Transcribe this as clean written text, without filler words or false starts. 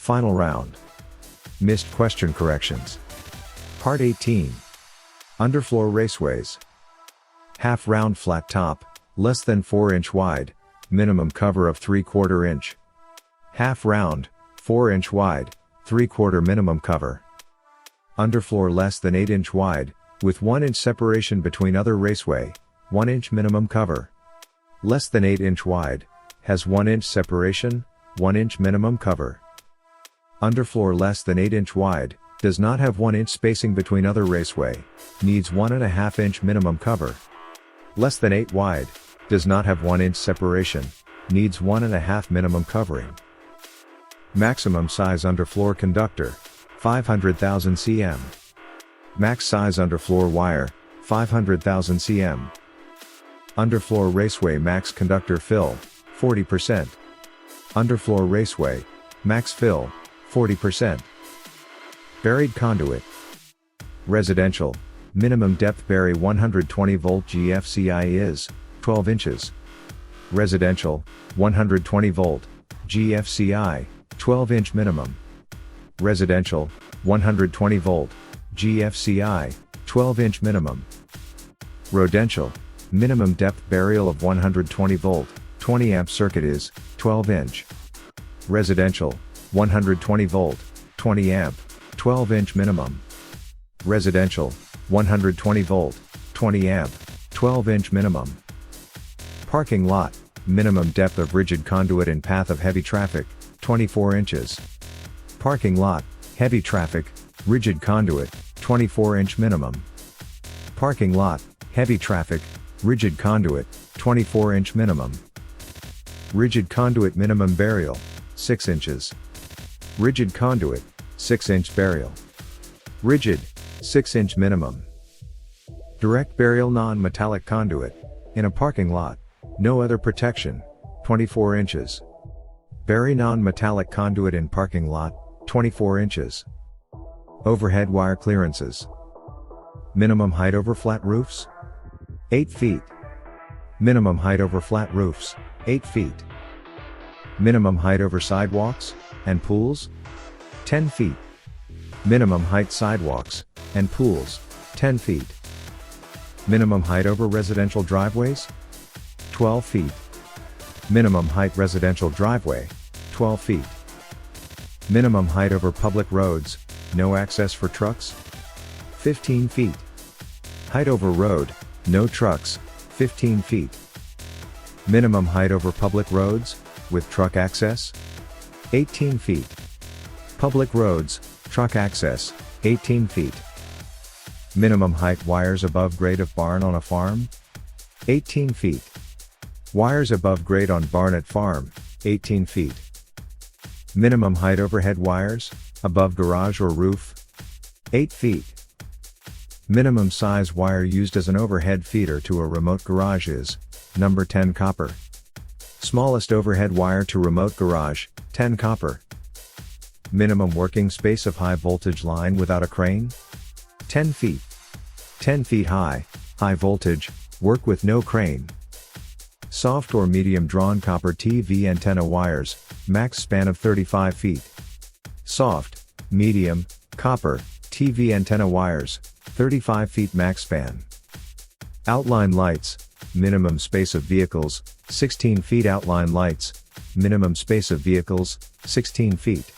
Final round. Missed question corrections. Part 18. Underfloor raceways. Half round flat top, less than 4-inch wide, minimum cover of 3/4 inch. Half round, 4-inch wide, 3/4 minimum cover. Underfloor less than 8-inch wide, with 1-inch separation between other raceway, 1-inch minimum cover. Less than 8-inch wide, has 1-inch separation, 1-inch minimum cover. Underfloor less than 8-inch wide, does not have 1-inch spacing between other raceway, needs 1.5-inch minimum cover. Less than 8 wide, does not have 1-inch separation, needs 1.5 minimum covering. Maximum size underfloor conductor, 500,000 cm. Max size underfloor wire, 500,000 cm. Underfloor raceway max conductor fill, 40%. Underfloor raceway, max fill, 40%. Buried conduit. Residential, minimum depth bury 120 volt GFCI is, 12 inches. Residential, 120 volt, GFCI, 12-inch minimum. Residential, 120 volt, GFCI, 12-inch minimum. Rodential, minimum depth burial of 120 volt, 20 amp circuit is, 12 inch. Residential, 120 volt, 20 amp, 12-inch minimum. Residential, 120 volt, 20 amp, 12-inch minimum. Parking lot, minimum depth of rigid conduit in path of heavy traffic, 24 inches. Parking lot, heavy traffic, rigid conduit, 24-inch minimum. Parking lot, heavy traffic, rigid conduit, 24-inch minimum. Rigid conduit minimum burial, 6 inches. Rigid conduit, 6-inch burial. Rigid, 6-inch minimum. Direct burial non-metallic conduit, in a parking lot, no other protection, 24 inches. Bury non-metallic conduit in parking lot, 24 inches. Overhead wire clearances. Minimum height over flat roofs? 8 feet. Minimum height over flat roofs, 8 feet. Minimum height over sidewalks, and pools? 10 feet. Minimum height sidewalks, and pools, 10 feet. Minimum height over residential driveways? 12 feet. Minimum height residential driveway, 12 feet. Minimum height over public roads, no access for trucks? 15 feet. Height over road, no trucks, 15 feet. Minimum height over public roads, with truck access? 18 feet. Public roads, truck access, 18 feet. Minimum height wires above grade of barn on a farm? 18 feet. Wires above grade on barn at farm, 18 feet. Minimum height overhead wires, above garage or roof? 8 feet. Minimum size wire used as an overhead feeder to a remote garage is, number 10 copper. Smallest overhead wire to remote garage, 10 copper. Minimum working space of high voltage line without a crane? 10 feet. 10 feet high, high voltage, work with no crane. Soft or medium drawn copper TV antenna wires, max span of 35 feet. Soft, medium, copper, TV antenna wires, 35 feet max span. Outline lights, minimum space of vehicles, 16 feet outline lights, minimum space of vehicles, 16 feet.